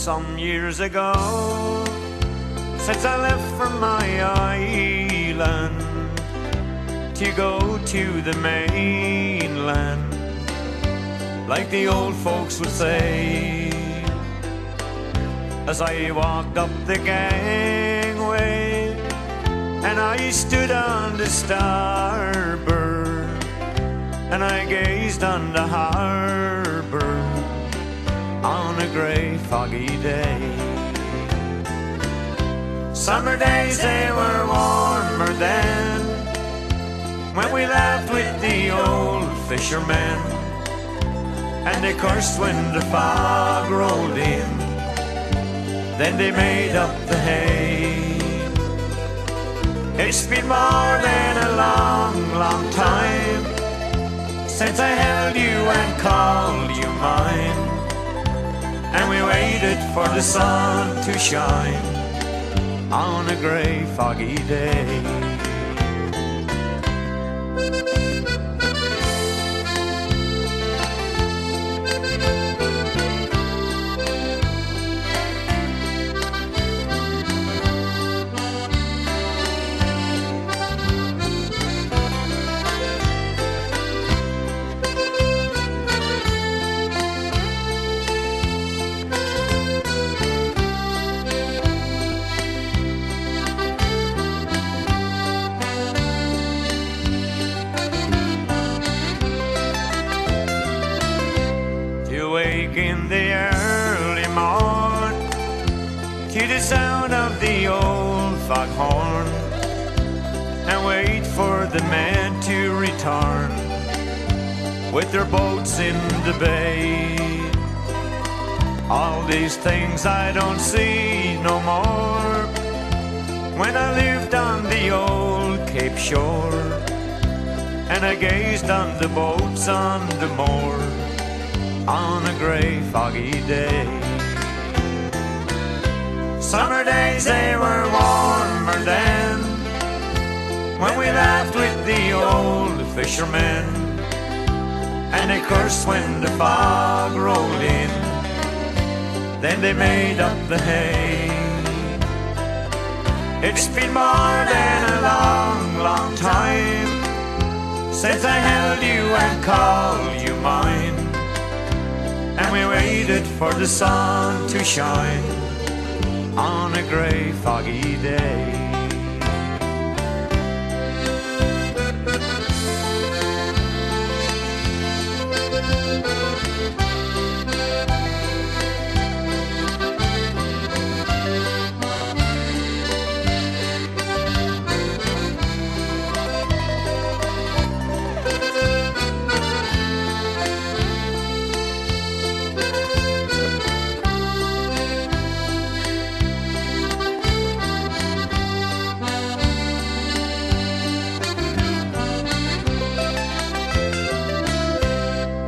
some years ago, since I left from my island to go to the mainland, like the old folks would say. As I walked up the gangway and I stood on the starboard and I gazed on the harbor on a grey foggy day. Summer days, they were warmer then, when we laughed with the old fishermen, and they cursed when the fog rolled in. Then they made up the hay. It's been more than a long, long time since I held you and called you mine, and we waited for the sun to shine on a grey foggy day. In the early morn, to the sound of the old foghorn, and wait for the men to return with their boats in the bay. All these things I don't see no more when I lived on the old Cape shore, and I gazed on the boats on the moor on a grey foggy day. Summer days, they were warmer then, when we laughed with the old fishermen, and they cursed when the fog rolled in. Then they made up the hay. It's been more than a long, long time since I held you and called you mine, and we waited for the sun to shine on a grey foggy day.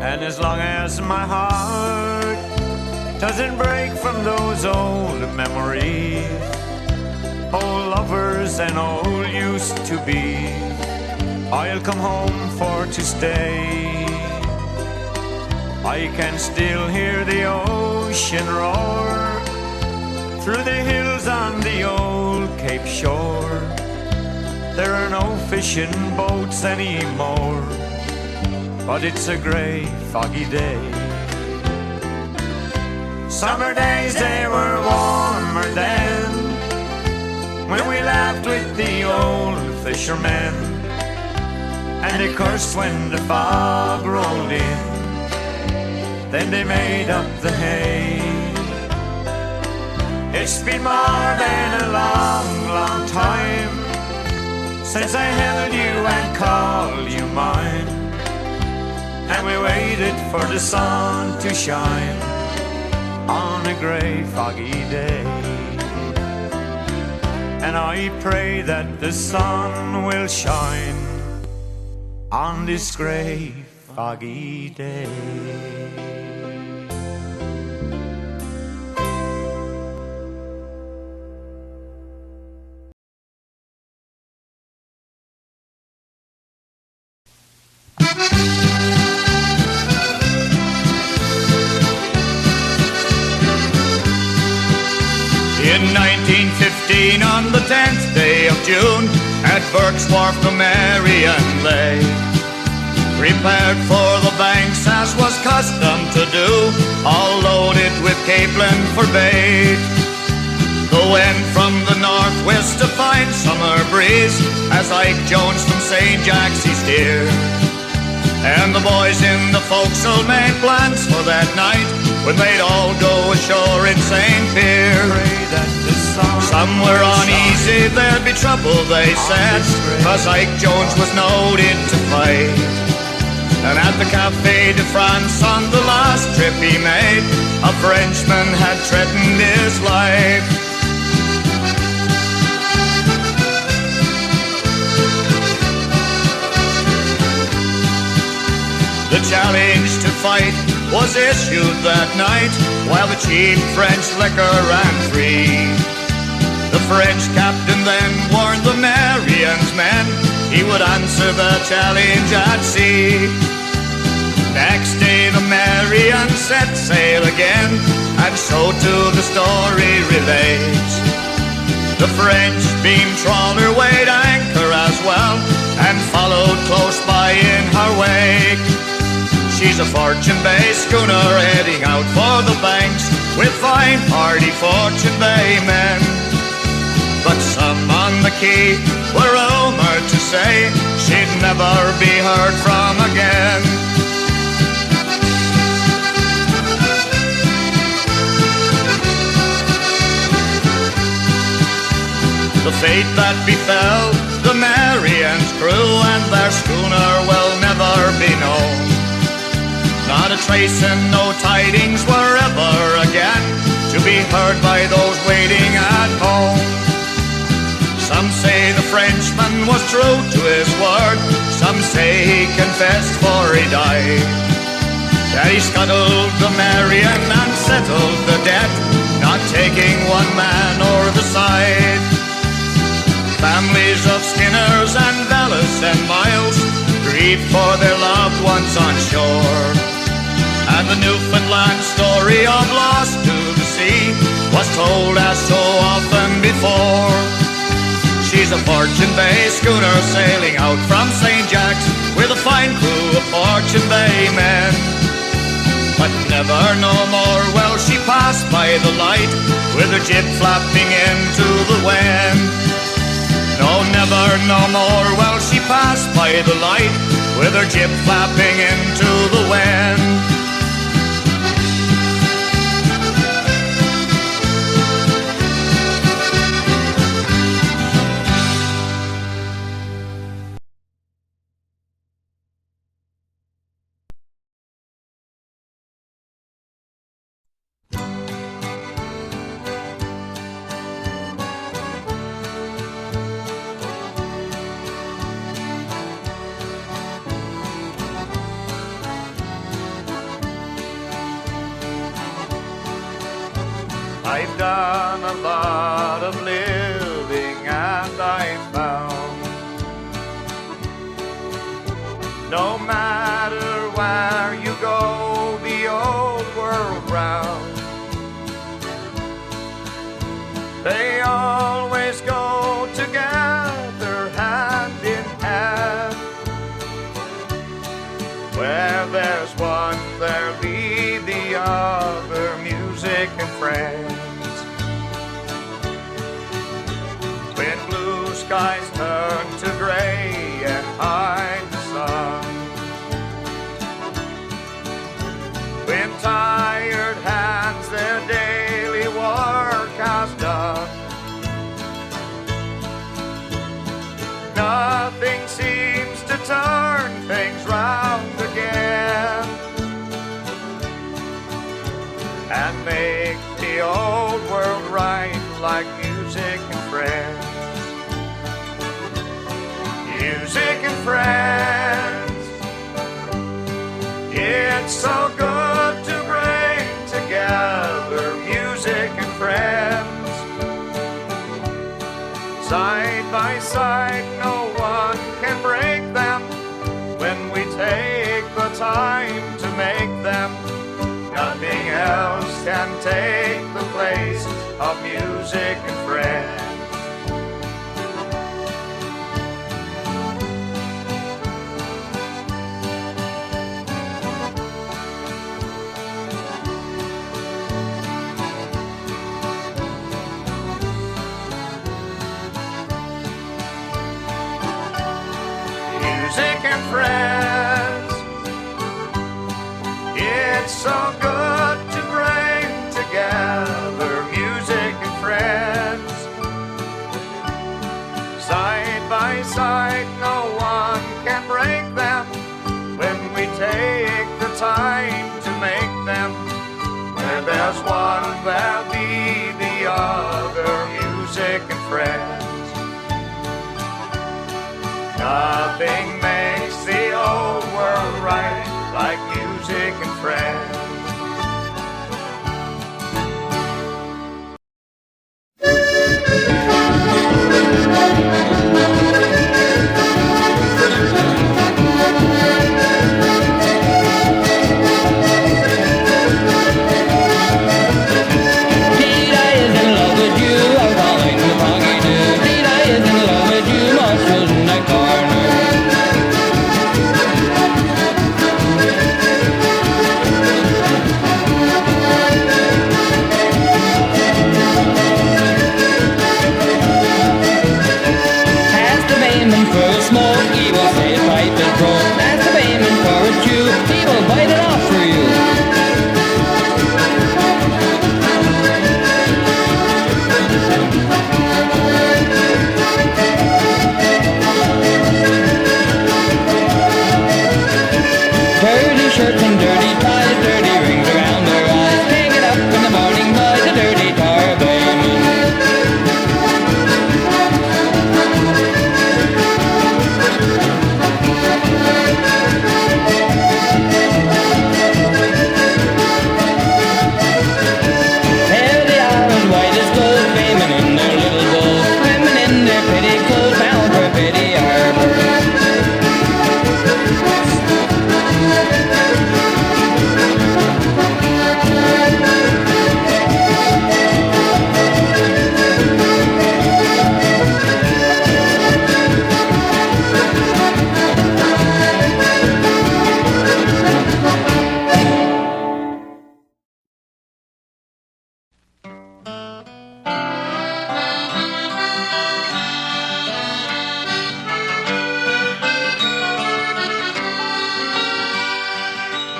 And as long as my heart doesn't break from those old memories, old lovers and old used to be, I'll come home for to stay. I can still hear the ocean roar through the hills on the old Cape shore. There are no fishing boats anymore, but it's a grey, foggy day. Summer days, they were warmer then, when we laughed with the old fishermen, and they cursed when the fog rolled in. Then they made up the hay. It's been more than a long, long time since I held you and called you mine, and we waited for the sun to shine on a grey foggy day. And I pray that the sun will shine on this grey foggy day. Burke's Wharf the Marion lay, prepared for the banks as was custom to do, all loaded with capelin for bait. The wind from the northwest, a fine summer breeze, as Ike Jones from St. Jack's he steered. And the boys in the forecastle made plans for that night, when they'd all go ashore in St. Pierre. Somewhere uneasy there'd be trouble, they said, 'cause Ike Jones was noted to fight. And at the Café de France on the last trip he made, a Frenchman had threatened his life. The challenge to fight was issued that night, while the cheap French liquor ran free. The French captain then warned the Marion's men he would answer the challenge at sea. Next day the Marion set sail again, and so too the story relates. The French beam trawler weighed anchor as well, and followed close by in her wake. She's a Fortune Bay schooner heading out for the banks, with fine hardy Fortune Bay men. But some on the quay were rumoured to say she'd never be heard from again. The fate that befell the Marion's crew and their schooner will never be known. Not a trace and no tidings were ever again to be heard by those waiting at home. Some say the Frenchman was true to his word, some say he confessed for he died. That he scuttled the Marion and settled the debt, not taking one man o'er the side. Families of Skinners and Bellis and Miles grieved for their loved ones on shore. And the Newfoundland story of lost to the sea was told as so often before. She's a Fortune Bay schooner sailing out from St. Jack's, with a fine crew of Fortune Bay men. But never no more will she pass by the light, with her jib flapping into the wind. No, never no more will she pass by the light, with her jib flapping into the wind. I've done a lot of living and I've found no matter where you go the old world round, they always go together hand in hand. Where there's one, there'll be the other, music and friends. When blue skies turn to gray and hide the sun, when tired hands their daily work has done, nothing seems to turn things round again and make the old world right like music and friends. Music and friends, it's so good to bring together music and friends. Side by side, no one can break them when we take the time to make them. Nothing else can take the place of music and friends. It's so good to bring together music and friends. Side by side, no one can break them when we take the time to make them. Where there's one, there'll be the other, music and friends. Nothing makes the old world right like music and friends.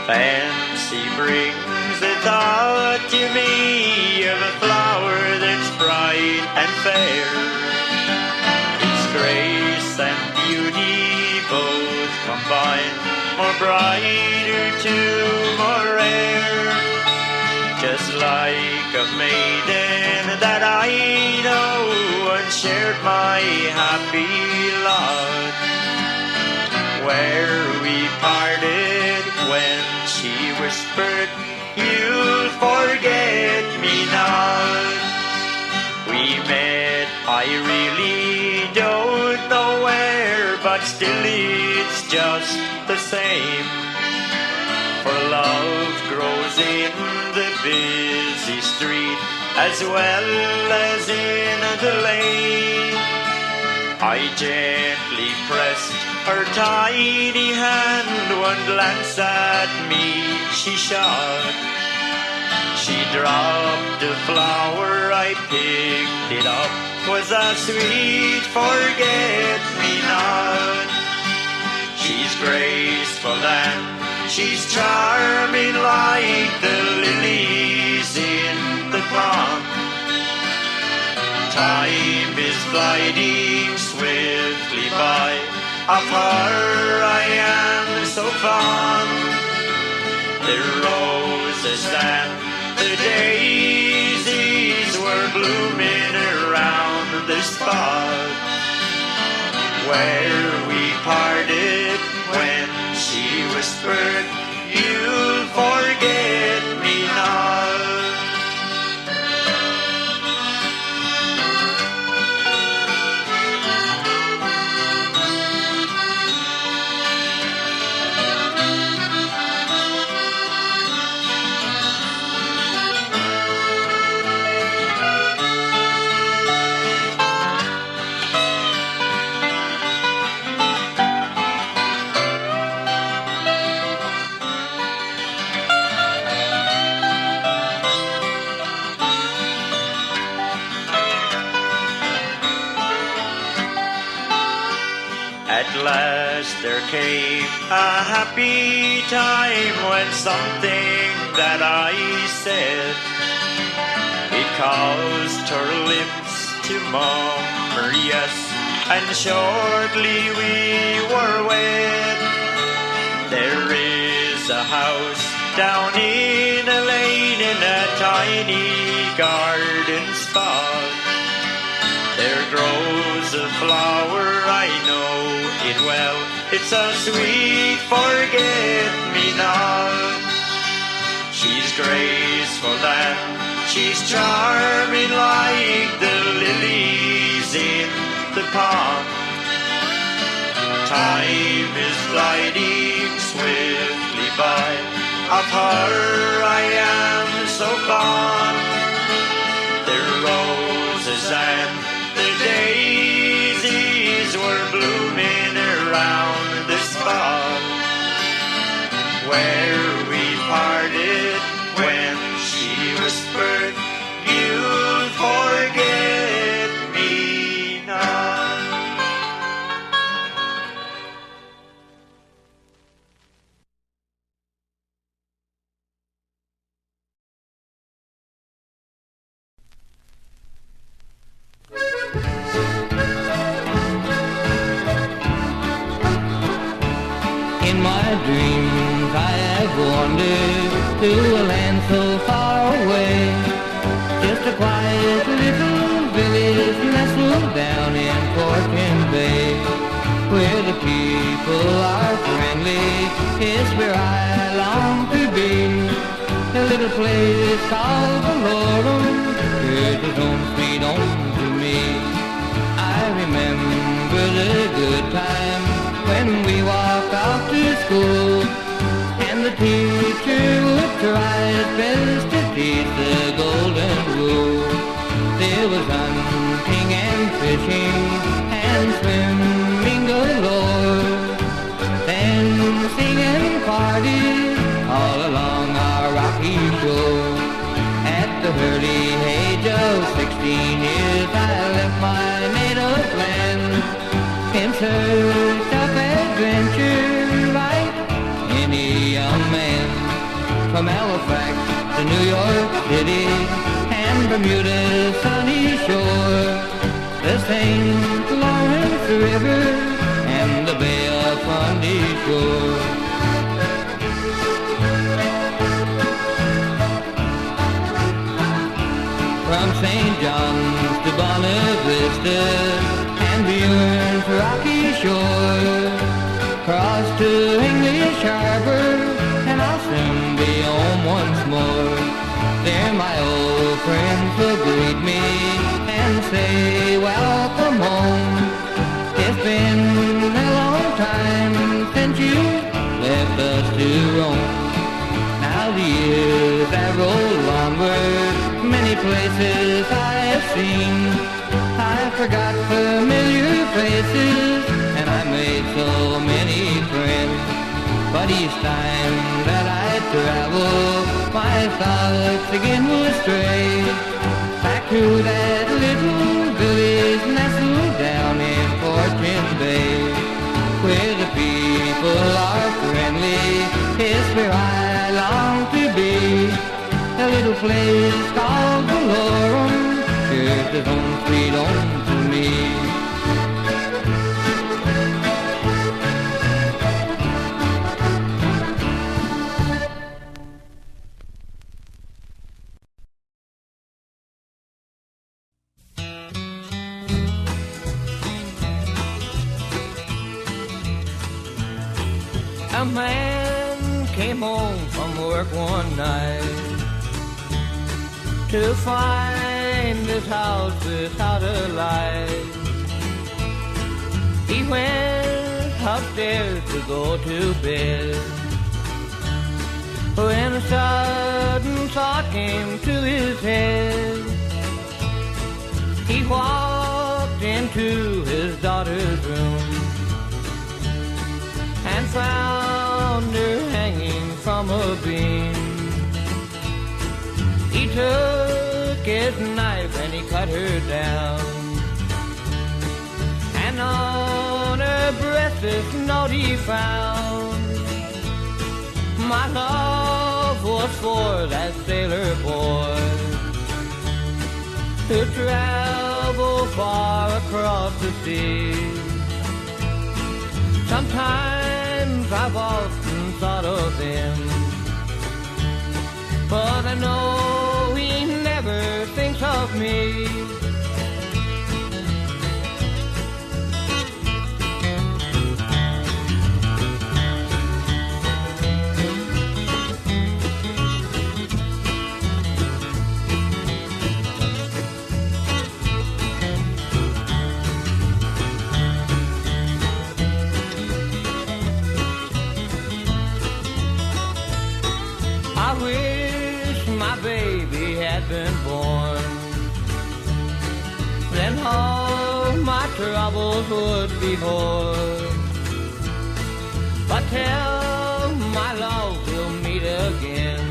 Fancy brings the thought to me of a flower that's bright and fair. Its grace and beauty both combine, more brighter too, more rare. Just like a maiden that I know once shared my happy lot, where we parted when she whispered, "You'll forget me not." We met, I really don't know where, but still it's just the same. For love grows in the busy street as well as in the lane. I gently pressed her tiny hand, one glance at me she shot. She dropped a flower, I picked it up, was a sweet forget-me-not. She's graceful and she's charming like the lilies in the pond. Time is gliding swiftly by, of her I am so fond. The roses and the daisies were blooming around the spot where we parted when she whispered, "You'll forget me not." There came a happy time when something that I said, it caused her lips to murmur yes, and shortly we were wed. There is a house down in a lane in a tiny garden spot. There grows a flower, I know it well. It's a sweet forget-me-not. She's graceful and she's charming like the lilies in the pond. Time is gliding swiftly by. Of her I am so fond. The roses and the daisies were blooming around the spot where we parted, when she whispered, "You'll forget me not." In my dreams I have wandered to a land so far away, just a quiet little village nestled down in Portland Bay, where the people are friendly. It's where I long to be, a little place called Labrador, here's his own sweet home to me. I remember the good time when we walked off to school, and the teacher would try his best to teach the golden rule. There was hunting and fishing and swimming galore, dancing and parties all along our rocky shore. At the early age of 16 years I left my native land in search of adventure like any young man. From Halifax to New York City and Bermuda's sunny shore, the St. Lawrence River and the Bay of Fundy Shore. From St. John's to Bonavista and beyond rocky shore, cross to English Harbor, and I'll soon be home once more. There my old friends will greet me and say welcome home. It's been a long time since you left us to roam. Now the years have rolled onward, many places I have seen. I forgot familiar faces, and I made so many friends. But each time that I travel, my thoughts again will stray back to that little village nestled down in Portland Bay, where the people are friendly. It's where I long to be, a little place called Labrador, here's his own sweet home to me. A man came home from work one night to find his house without a light. He went upstairs to go to bed, when a sudden thought came to his head. He walked into his daughter's room and found her hanging from a beam. He took his knife and he cut her down, and on her breast this note he found. My love was for that sailor boy who traveled far across the sea. Sometimes I've often thought of him, but I know he never thinks of me. I wish my baby had been born, then all my troubles would be o'er. But tell my love we'll meet again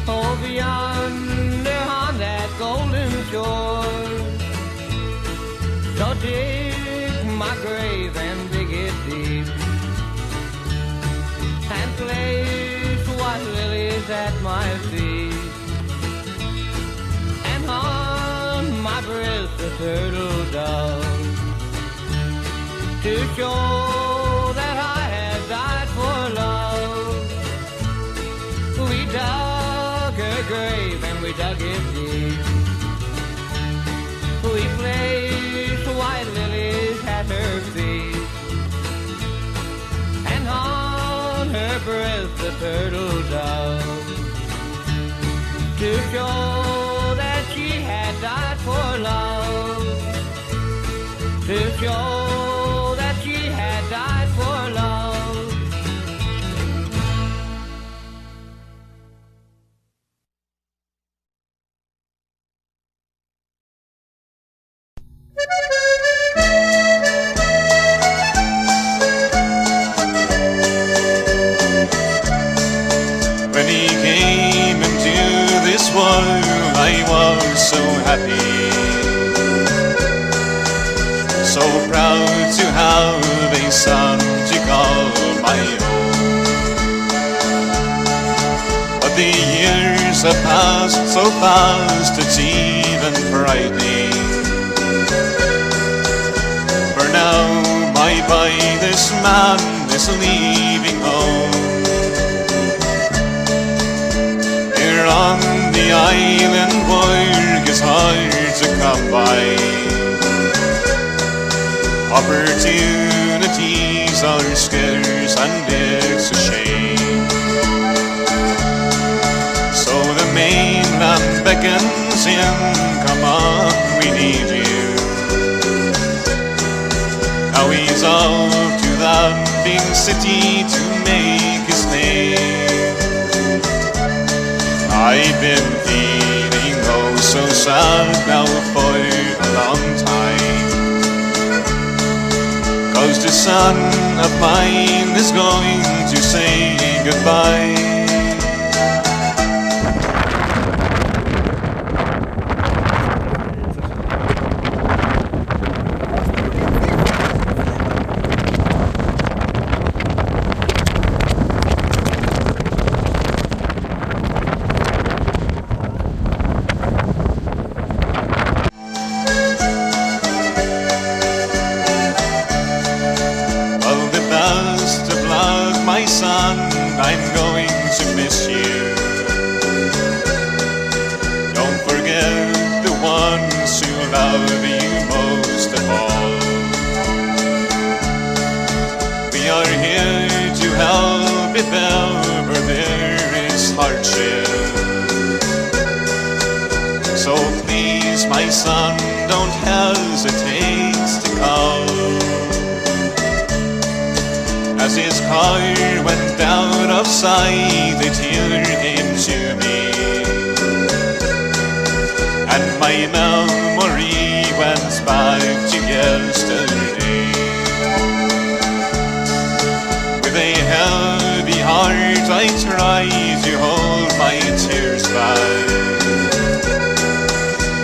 over yonder on that golden shore. So dig my grave and dig it deep, and place white lilies at my feet, and on my breast a turtle dove, to show that I had died for love. We dug her grave and we dug it deep. We placed white lilies at her feet, and on her breast a turtle dove, to show that she had died for love, to show that she had died for love. When he came into this world, I was so happy, so proud to have a son to call my own. But the years have passed so fast, it's even frightening. For now my boy, this man, is leaving home. Here on the island work is hard to come by. Opportunities are scarce and it's a shame. So the mainland beckons him, come on, we need you. Now he's off to that big city to make his name. I've been feeling oh so sad now for a long time, 'cause the son of mine is going to say goodbye. My son, I'm going to miss you. Don't forget the ones who love you most of all. We are here to help if ever there is hardship. So please, my son, don't hesitate to call. As his car went out of sight, a tear came to me, and my memory went back to yesterday. With a heavy heart I tried to hold my tears back.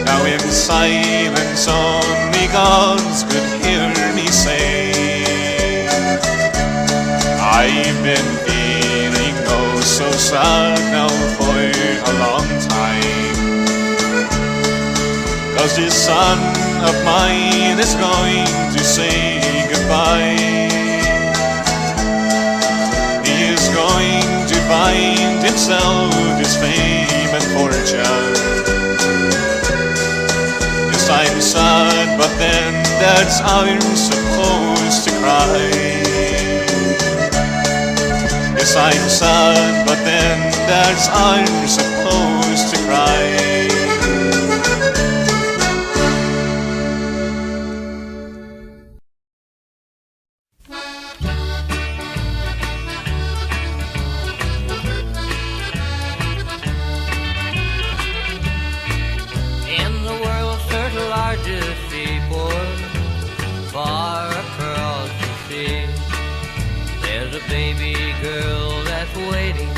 Now in silence only God could hear me say, I've been feeling oh so sad now for a long time, 'cause this son of mine is going to say goodbye. He is going to find himself his fame and fortune. Yes, I'm sad, but then that's how I'm supposed to cry. Yes, I'm sad, but then that's how I'm supposed to cry. In the world's third largest seaport, far across the sea, there's a baby girl that's waiting,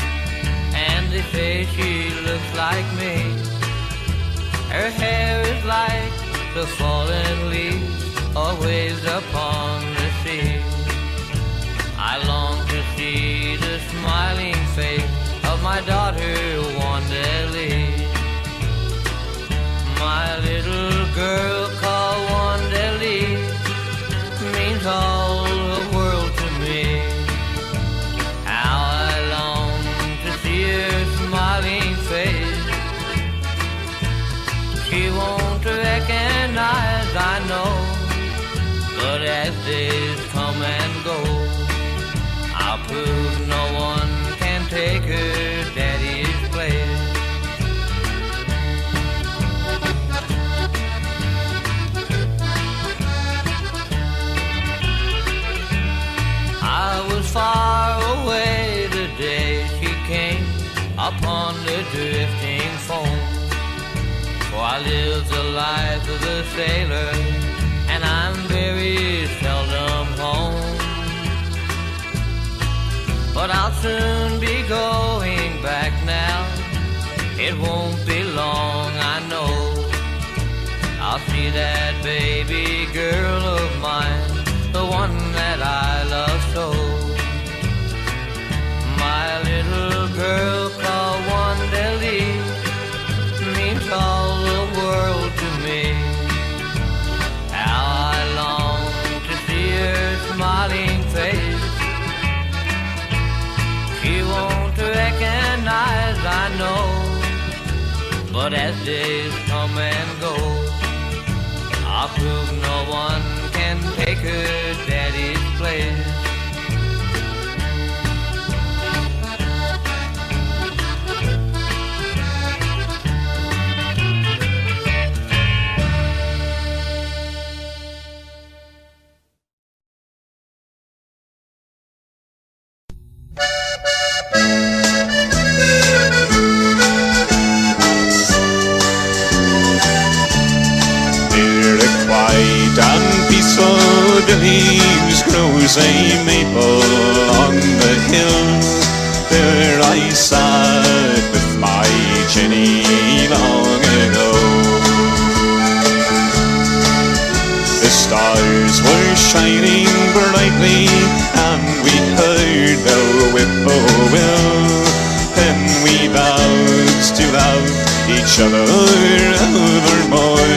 and they say she looks like me. Her hair is like the fallen leaves, always upon the sea. I long to see the smiling face of my daughter, Wanda Lee. My little girl called Wanda Lee means all the world to me. How I long to see her smiling face. She won't recognize, I know, but as days come and go, I'll prove no one can take her daddy's place. I was far away the day she came upon the drifting foam. For I live the life of a sailor, and I'm very seldom home. But I'll soon be going back now. It won't be long, I know. I'll see that baby girl of mine, the one that I love so. My little girl called Wanda Lee means all the world to me. How I long to see her smiling face. She won't recognize, I know, but as days come and go, I'll prove no one can take her daddy's place. And peaceful the leaves grows a maple on the hill. There I sat with my Jenny long ago. The stars were shining brightly, and we heard the whippoorwill. Then we vowed to love each other evermore.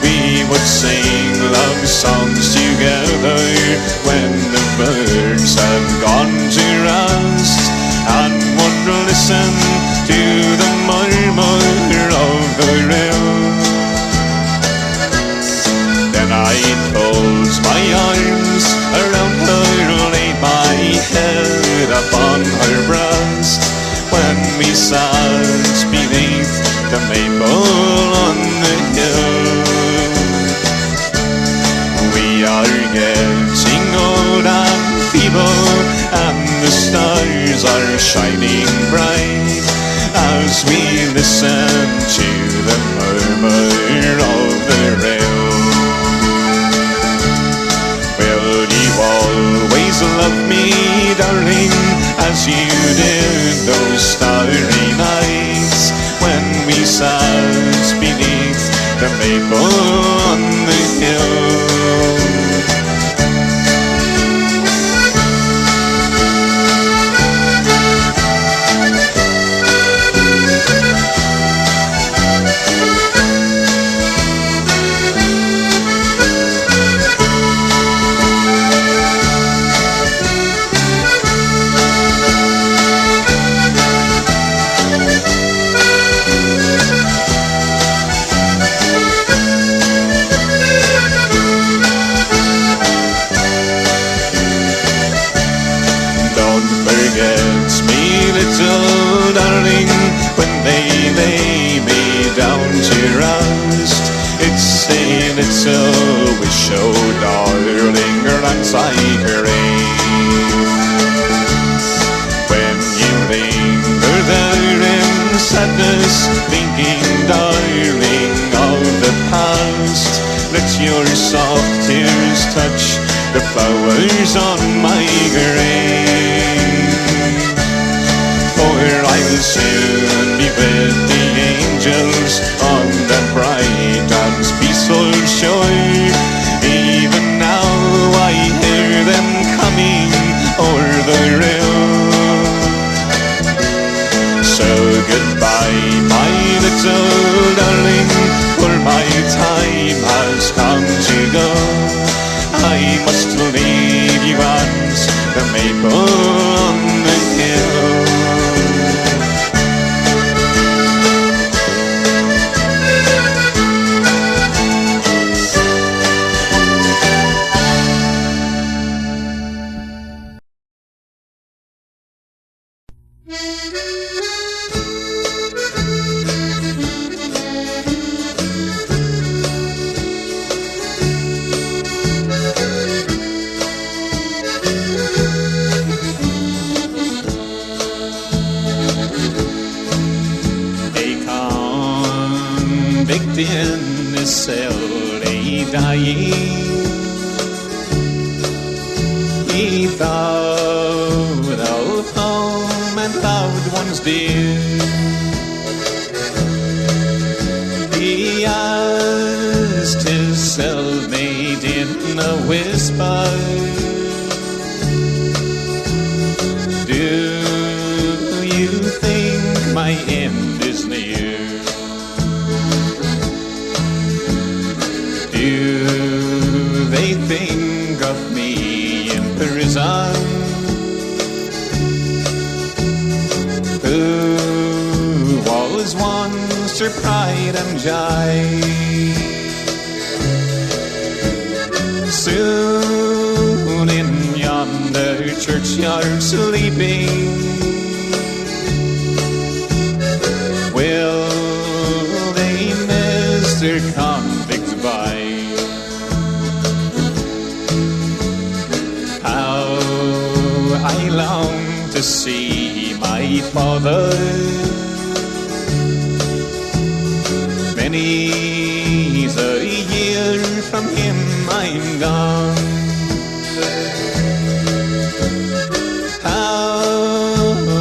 We would sing love songs together when the birds have gone to rest, and would listen to the murmur of the rill. Then I'd close my arms around her, lay my head upon her breast, when we sat beneath the maple on the hill. We are getting old and feeble, and the stars are shining bright, as we listen to the murmur of the rill. Will you always love me, darling, as you did those starry nights, when we sat beneath the maple on the hill? one forgets me, little darling, when they lay me down to rest. It's a little wish, oh darling, grants I crave. When you linger there in sadness, thinking, darling, of the past, let your soft tears touch the flowers on my grave. For I'll soon be with the angels on that bright and peaceful shore. Even now I hear them coming o'er the rail. So goodbye, my little darling, for my time has come to go. I must leave you once the maple on the hill. In the cell lay dying, he thought of home and loved ones dear. He asked his cellmate in a whisper, do you think my end is near? Do they think of me in prison? Who was once her pride and joy? Soon in yonder churchyard sleeping, will they miss their convict by? I long to see my father. Many's a year from him I'm gone. How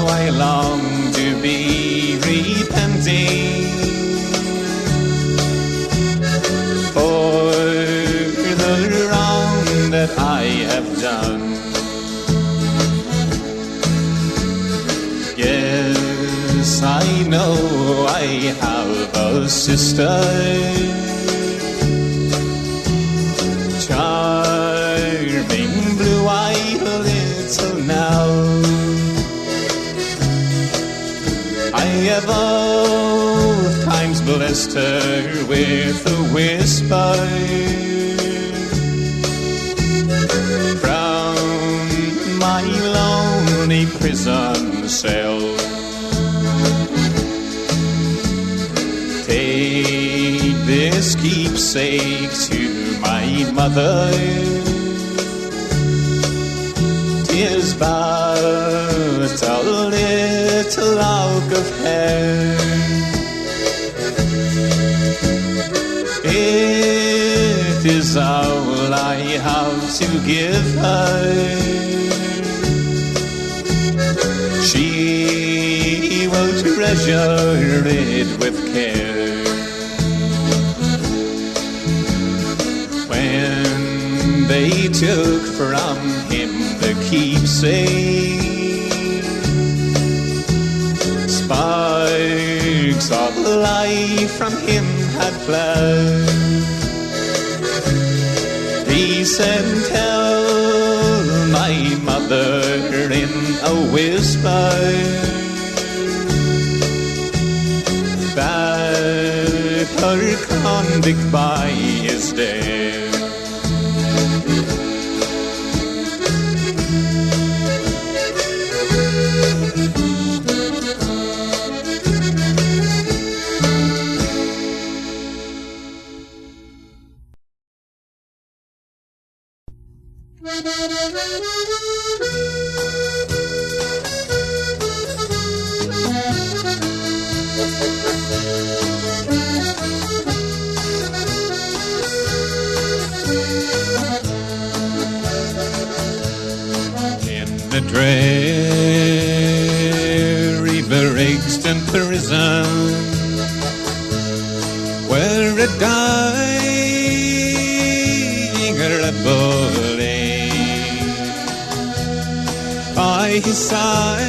I long to be repenting for the wrong that I have done. Yes, I know I have a sister, charming, blue-eyed little now. I have oft times blessed her with a whisper from my lonely prison cell. Take this keepsake to my mother. 'Tis but a little lock of hair. It is all I have to give her. She will treasure it with care. When they took from him the keepsake, sparks of life from him had fled. He said, tell my mother in a whisper that her convict by is dead. prison where a dying rebel lay. By his side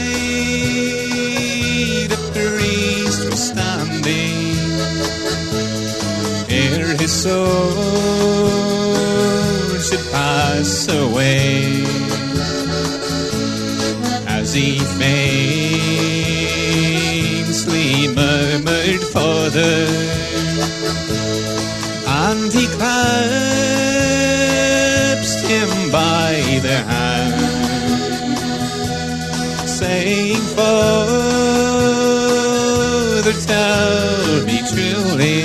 a priest was standing, ere his soul should pass away. As he faintly murmured, Father, and he clasped him by the hand, saying, Father, tell me truly,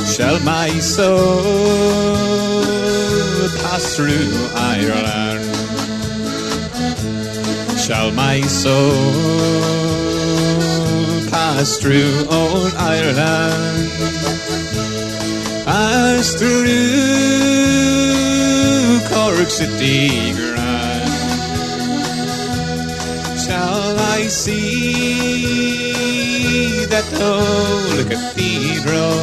shall my soul pass through Ireland? Shall my soul pass through old Ireland, as through Cork city grand? Shall I see that old cathedral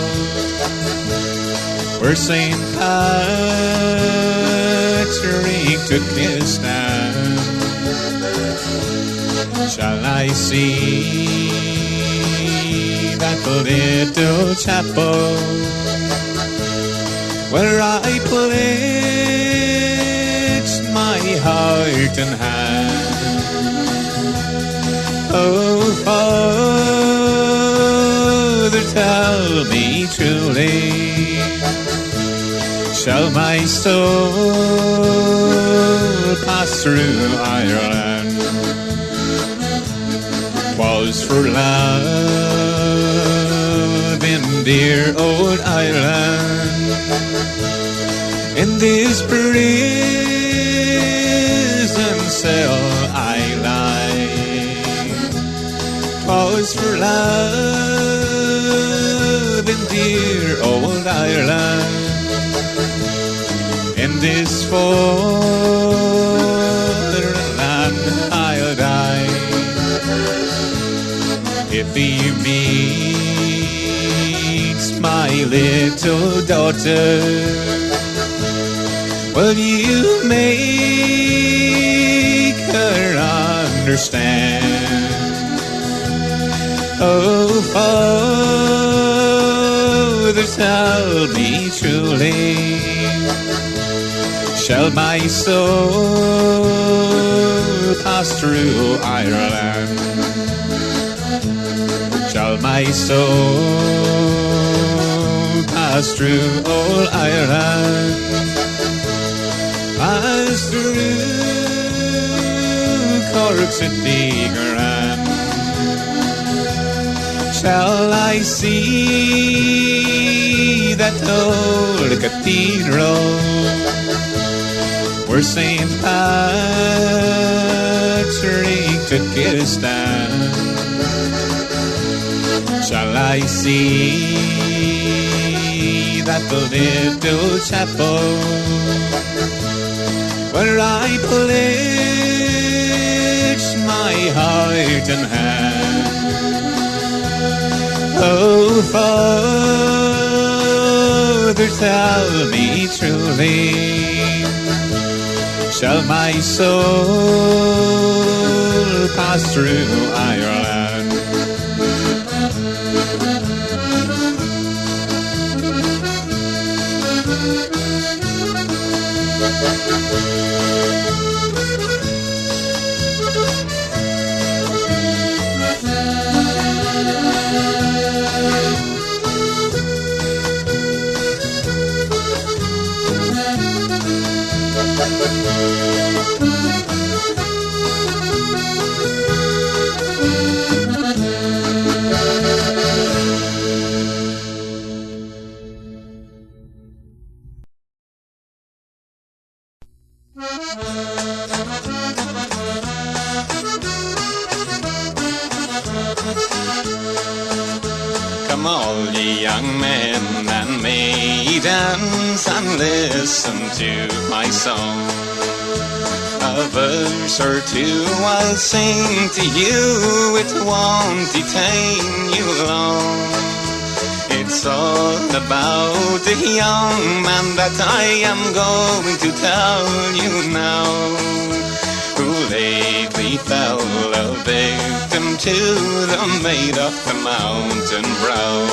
where St. Patrick took his stand? Shall I see that little chapel where I pledged my heart and hand? Oh, Father, tell me truly, shall my soul pass through Ireland? 'Twas for love in dear old Ireland, in this prison cell I lie. 'Twas for love in dear old Ireland, in this foreign I'll die. If you meet my little daughter, will you make her understand? Oh, Father, tell me truly, shall my soul pass through Ireland? Shall my soul pass through old Ireland, pass through Cork city grand? Shall I see that old cathedral where St. Patrick took his stand? Shall I see that little chapel where I pledged my heart and hand? Oh, Father, tell me truly, shall my soul pass through Ireland? Come all ye young men and maidens and listen to my song. A A verse or two I'll sing to you, it won't detain you long. It's all about the young man that I am going to tell you now, who lately fell a victim to the maid of the mountain brow.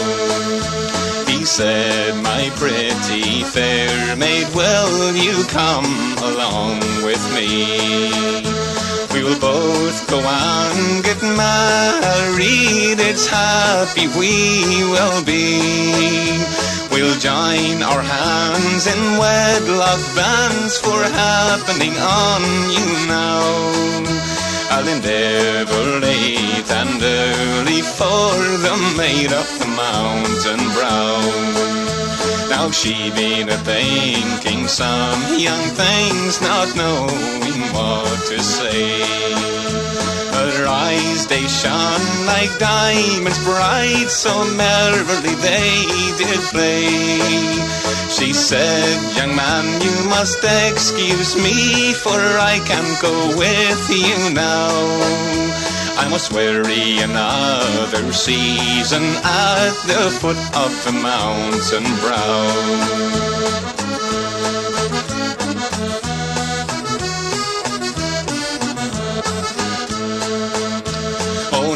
He said, my pretty fair maid, will you come along with me? We will both go and get married, it's happy we will be. We'll join our hands in wedlock bands for happening on you now. I'll endeavour late and early for the maid of the mountain brow. Now she been a-thinking some young things, not knowing what to say. Her eyes they shone like diamonds bright, so merrily they did play. She said, young man, you must excuse me, for I can't go with you now. I must weary another season at the foot of the mountain brow.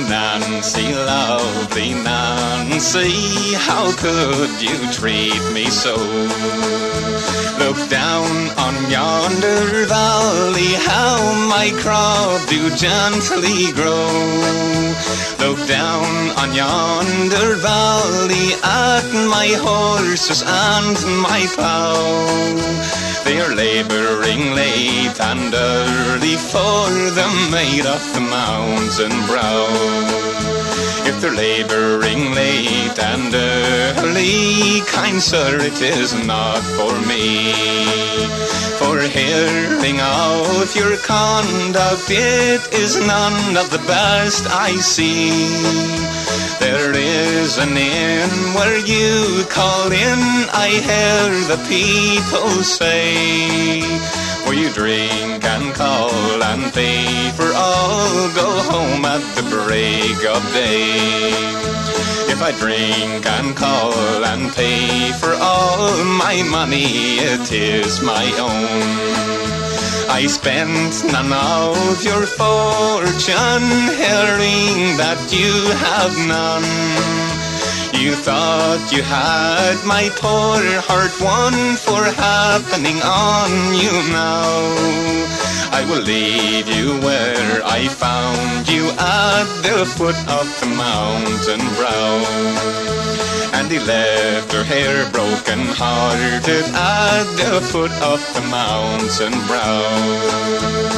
Nancy, lovely Nancy, how could you treat me so? Look down on yonder valley, how my crop do gently grow. Look down on yonder valley at my horses and my plough. They are labouring late and early for the maid of the mountain brow. If they're labouring late and early, kind sir, it is not for me. For hearing of your conduct, it is none of the best I see. There is an inn where you call in, I hear the people say, where you drink and call and pay for all, go home at the break of day. If I drink and call and pay for all, my money it is my own. I spent none of your fortune, hearing that you have none. You thought you had my poor heart won, for happening on you now. I will leave you where I found you, at the foot of the mountain brow. And he left her hair broken hearted at the foot of the mountain brow.